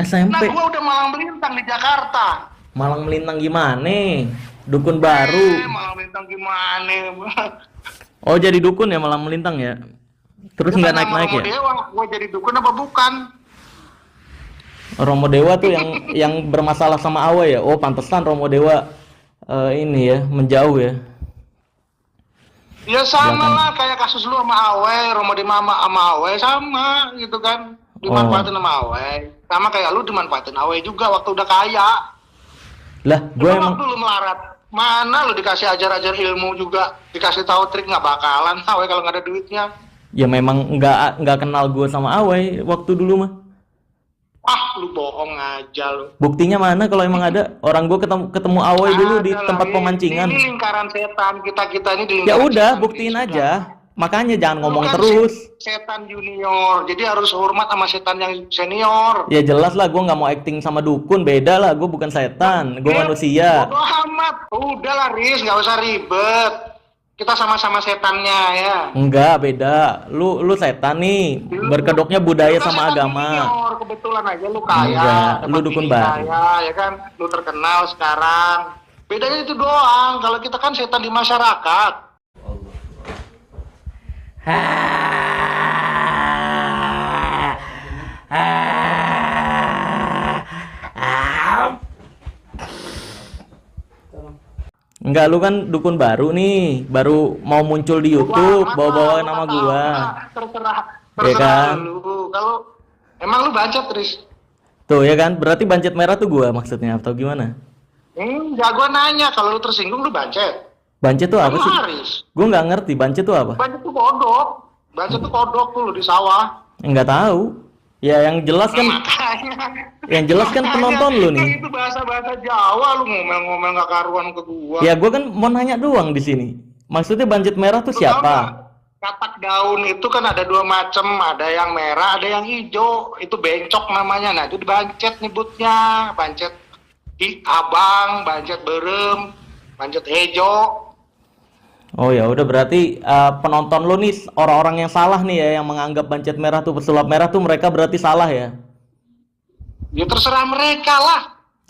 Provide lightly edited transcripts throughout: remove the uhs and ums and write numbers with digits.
Nah, SMP. gua udah malang melintang di Jakarta. Malang melintang gimana? Dukun baru. Malang melintang gimana? Oh, jadi dukun ya malang melintang ya? Terus Itu nggak kan nama naik-naik Romo ya? Dewa, gua jadi dukun apa bukan? Romo Dewa tuh yang bermasalah sama Awe ya? Oh, pantesan Romo Dewa ini ya, menjauh ya Ya sama belakang. lah kayak kasus lu sama Awe, Romo di Mama sama Awe sama gitu kan. Oh, Dimanfaatin sama Awe. Sama kayak lu dimanfaatin Awe juga waktu udah kaya. lah gue Coba emang waktu lu melarat, mana lu dikasih ajar-ajar ilmu juga, dikasih tahu trik nggak bakalan Awe kalau nggak ada duitnya. ya memang nggak kenal gue sama Awe waktu dulu mah. Ah, lu bohong aja lu. Buktinya mana kalau emang ada orang gue ketemu ketemu Awe dulu di Ada lah, tempat ini pemancingan. lingkaran setan, kita ini di Ya lingkaran udah, setan, Chris. buktiin Sudah. aja. Makanya jangan Lu ngomong kan terus. setan junior, jadi harus hormat sama setan yang senior. Ya jelas lah, gue nggak mau acting sama dukun. Beda lah, gue bukan setan, gue Ya, manusia. bodo amat. Udah lah, Riz, nggak usah ribet. Kita sama-sama setannya ya. Enggak, beda. Lu setan nih, berkedoknya budaya Lu kan sama setan agama. junior, kebetulan aja lu kaya, Enggak, lu tempat dukun bini baru. kaya, ya kan? Lu terkenal sekarang. Bedanya itu doang. Kalau kita kan setan di masyarakat. Enggak, lu kan dukun baru nih, baru mau muncul di Bodo YouTube, amat lah, bawa-bawa lu nama nggak tahu. gua. Nah, terserah, Ya terserah kan? lu. Kalau emang lu bancet, Riz. Tuh ya kan, berarti bancet merah tuh gua maksudnya atau gimana? Gua nanya, kalau lu tersinggung lu bancet. Bancet tuh Kan apa lu sih? Haris. Gua nggak ngerti bancet tuh apa. Bancet tuh kodok. Bancet tuh kodok tuh di sawah. Enggak tahu. Ya yang jelas Nah, kan, makanya. yang jelas kan penonton lu Kan nih. itu bahasa-bahasa Jawa, lu ngomel-ngomel nggak karuan ke gua. Ya gua kan mau nanya doang di sini. Maksudnya bancet merah tuh Lu tahu nggak? siapa? Katak daun itu kan ada dua macam, ada yang merah, ada yang hijau. Itu bencok namanya. Nah, itu bancet nyebutnya. Bancet di abang, bancet berem, bancet hijau. Oh ya udah berarti penonton lu nih orang-orang yang salah nih ya yang menganggap bancet merah tuh pesulap merah tuh mereka berarti salah ya. Ya terserah mereka lah.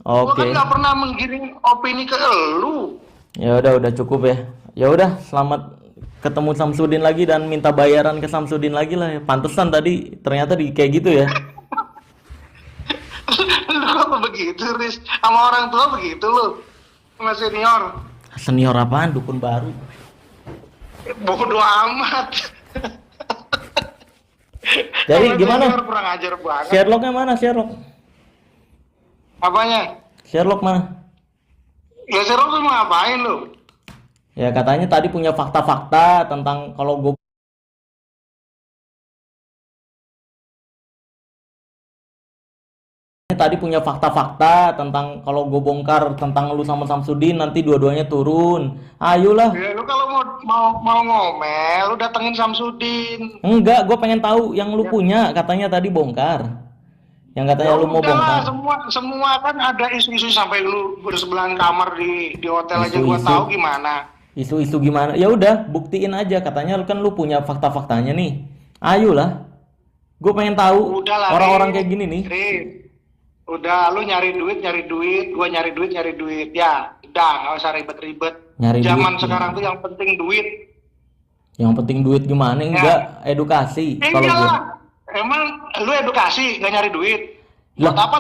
Gua kan Oke. nggak pernah menggiring opini ke elu. Ya udah cukup ya. Ya udah selamat ketemu Samsudin lagi dan minta bayaran ke Samsudin lagi lah ya. Pantesan tadi ternyata di kayak gitu ya. Lu kok begitu, Riz? Sama orang tua begitu lu? Sama senior? Senior apaan dukun baru. Bodoh amat. Jadi Sama gimana? senior kurang ajar banget. Sherlocknya mana Sherlock? Apanya? Sherlock mana? Ya senior tuh mau ngapain lu? Ya katanya tadi punya fakta-fakta tentang kalau gue tadi punya fakta-fakta tentang kalau gue bongkar tentang lu sama Samsudin nanti dua-duanya turun. Ayolah. Ya lu kalau mau ngomel, lu datengin Samsudin. Enggak, gue pengen tahu yang lu Ya, punya katanya tadi bongkar. Yang katanya ya lu mau udahlah, bongkar. semua kan ada isu-isu sampai lu bersebelahan kamar di hotel aja gua Isu-isu. tahu gimana. Isu-isu gimana? Ya udah, buktiin aja katanya kan lu punya fakta-faktanya nih. Ayolah. Gue pengen tahu Udahlah, orang-orang Riz. kayak gini nih. Riz. Udah, lu nyari duit, gua nyari duit. Ya, udah, nggak usah ribet-ribet. Nyari duit. Zaman sekarang tuh yang penting duit. Yang penting duit gimana? Enggak, Ya, edukasi kalau gue. iyalah. Emang lu edukasi, nggak nyari duit? Buat Lah, apa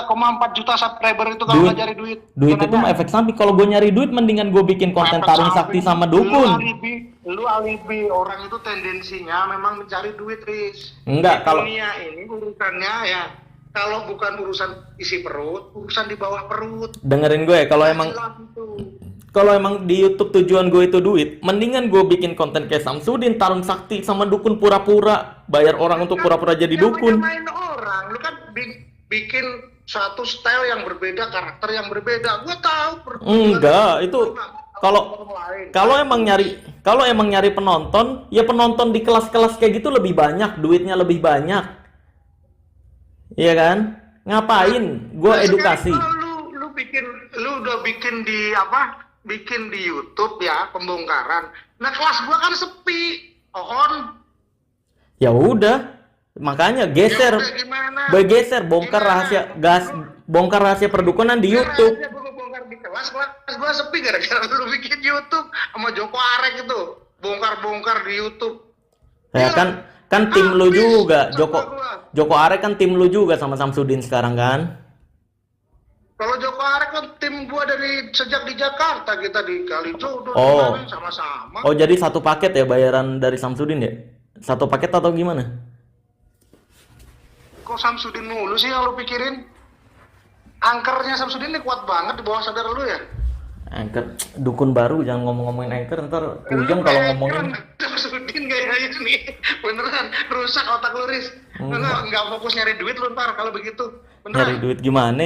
3,4 juta subscriber itu kalau duit nggak nyari duit? duit Gua itu nanya. mah efek samping. Kalau gue nyari duit mendingan gue bikin konten Efek tarung sakti samping. sama Lu dukun. alibi, lu alibi. Orang itu tendensinya memang mencari duit, Riz. Enggak, Di kalau dunia ini urusannya ya, kalau bukan urusan isi perut, urusan di bawah perut. dengerin gue, kalau Nggak emang jelas itu. kalau emang di YouTube tujuan gue itu duit, mendingan gue bikin konten kayak Samsudin tarung sakti sama dukun pura-pura, bayar orang untuk pura-pura jadi dukun. Main orang, lu kan bikin satu style yang berbeda, karakter yang berbeda. Gua tahu. Enggak, itu kalau kalau emang nyari penonton, ya penonton di kelas-kelas kayak gitu lebih banyak, duitnya lebih banyak. Iya kan? Ngapain? Gue Nah, edukasi. sekarang lu udah bikin di apa? Bikin di YouTube ya pembongkaran. Nah kelas gua kan sepi, On. Ya udah, Makanya Ya geser, udah gimana? bergeser, bongkar Gimana? rahasia gas, bongkar rahasia perdukunan di YouTube. Aja gue bongkar di kelas gue sepi gara-gara lu bikin YouTube sama Joko Arek itu. Bongkar-bongkar di YouTube. Ya Iya, kan tim lu habis juga, sama gua. Joko Arek kan tim lu juga sama Samsudin sekarang kan? Kalau Joko Arek kan tim gua dari sejak di Jakarta, kita di Kalijodo Oh. kemarin sama-sama. Oh, jadi satu paket ya bayaran dari Samsudin ya? Satu paket atau gimana? Kok Samsudin mulu sih yang lu pikirin? Angkernya Samsudin ini kuat banget di bawah sadar lu ya? Anchor, dukun baru, jangan ngomong-ngomongin Anchor, ntar Lu pujang kalau kayak ngomongin. Samsudin kayaknya nih. Beneran, rusak otak lu, Riz. Nggak fokus nyari duit lu ntar kalau begitu. Nyari Beneran. duit gimana?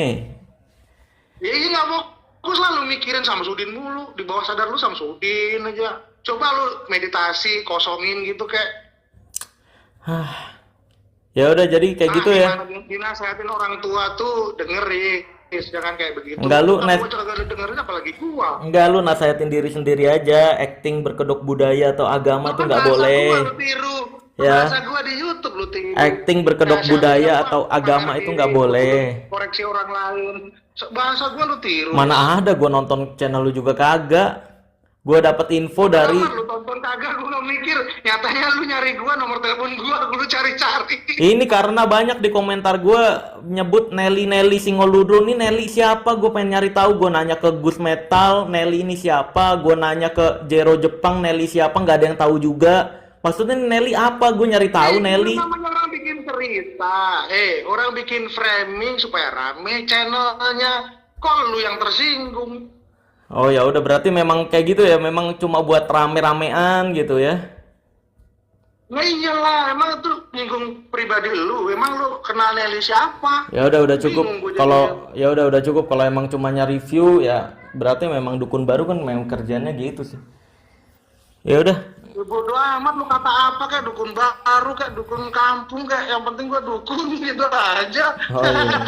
Ya iya nggak fokus lah lu mikirin Samsudin mulu. Di bawah sadar lu Samsudin aja. Coba lu meditasi, kosongin gitu kayak. Ya udah jadi kayak gitu ya. Gimana dinasehatin orang tua tuh dengerin. Jangan kayak begitu. Enggak, lu Gua kagak dengerin apalagi gua. Enggak, lu nasehatin diri sendiri aja. Acting berkedok budaya atau agama tuh nggak Bahasa boleh. gua lu tiru. Ya. Bahasa gua di YouTube lu tiru. Acting berkedok Nasehatin budaya apa? atau agama Sadar itu diri, nggak boleh. Koreksi orang lain. Bahasa gua lu tiru. Mana ada gua nonton channel lu juga kagak. Gua dapet info dari Lu tonton kagak, gua nggak mikir. Nyatanya lu nyari gua, nomor telepon gua, lu cari-cari. ini karena banyak di komentar gua nyebut Nelly Singoludro. Nih Nelly siapa? Gue pengen nyari tahu. Gue nanya ke Gus Metal, Nelly ini siapa? Gue nanya ke Jero Jepang, Nelly siapa? Nggak ada yang tahu juga. Maksudnya Nelly apa? Gue nyari tahu Nelly. Namanya orang bikin cerita, orang bikin framing supaya rame channelnya. Kok lu yang tersinggung? Oh ya udah berarti memang kayak gitu ya. Memang cuma buat rame-ramean gitu ya. Nah iyalah, emang itu nyinggung pribadi lu. Emang lu kenal Nelly siapa? Ya udah cukup. Bingung gua Kalau jadinya. ya udah cukup. Kalau emang cuma nyari view ya berarti memang dukun baru kan memang kerjanya gitu sih. Ya udah. Ya bodo amat lu kata apa kayak dukun baru kayak dukun kampung kayak yang penting gua dukun gitu aja. Oh iya.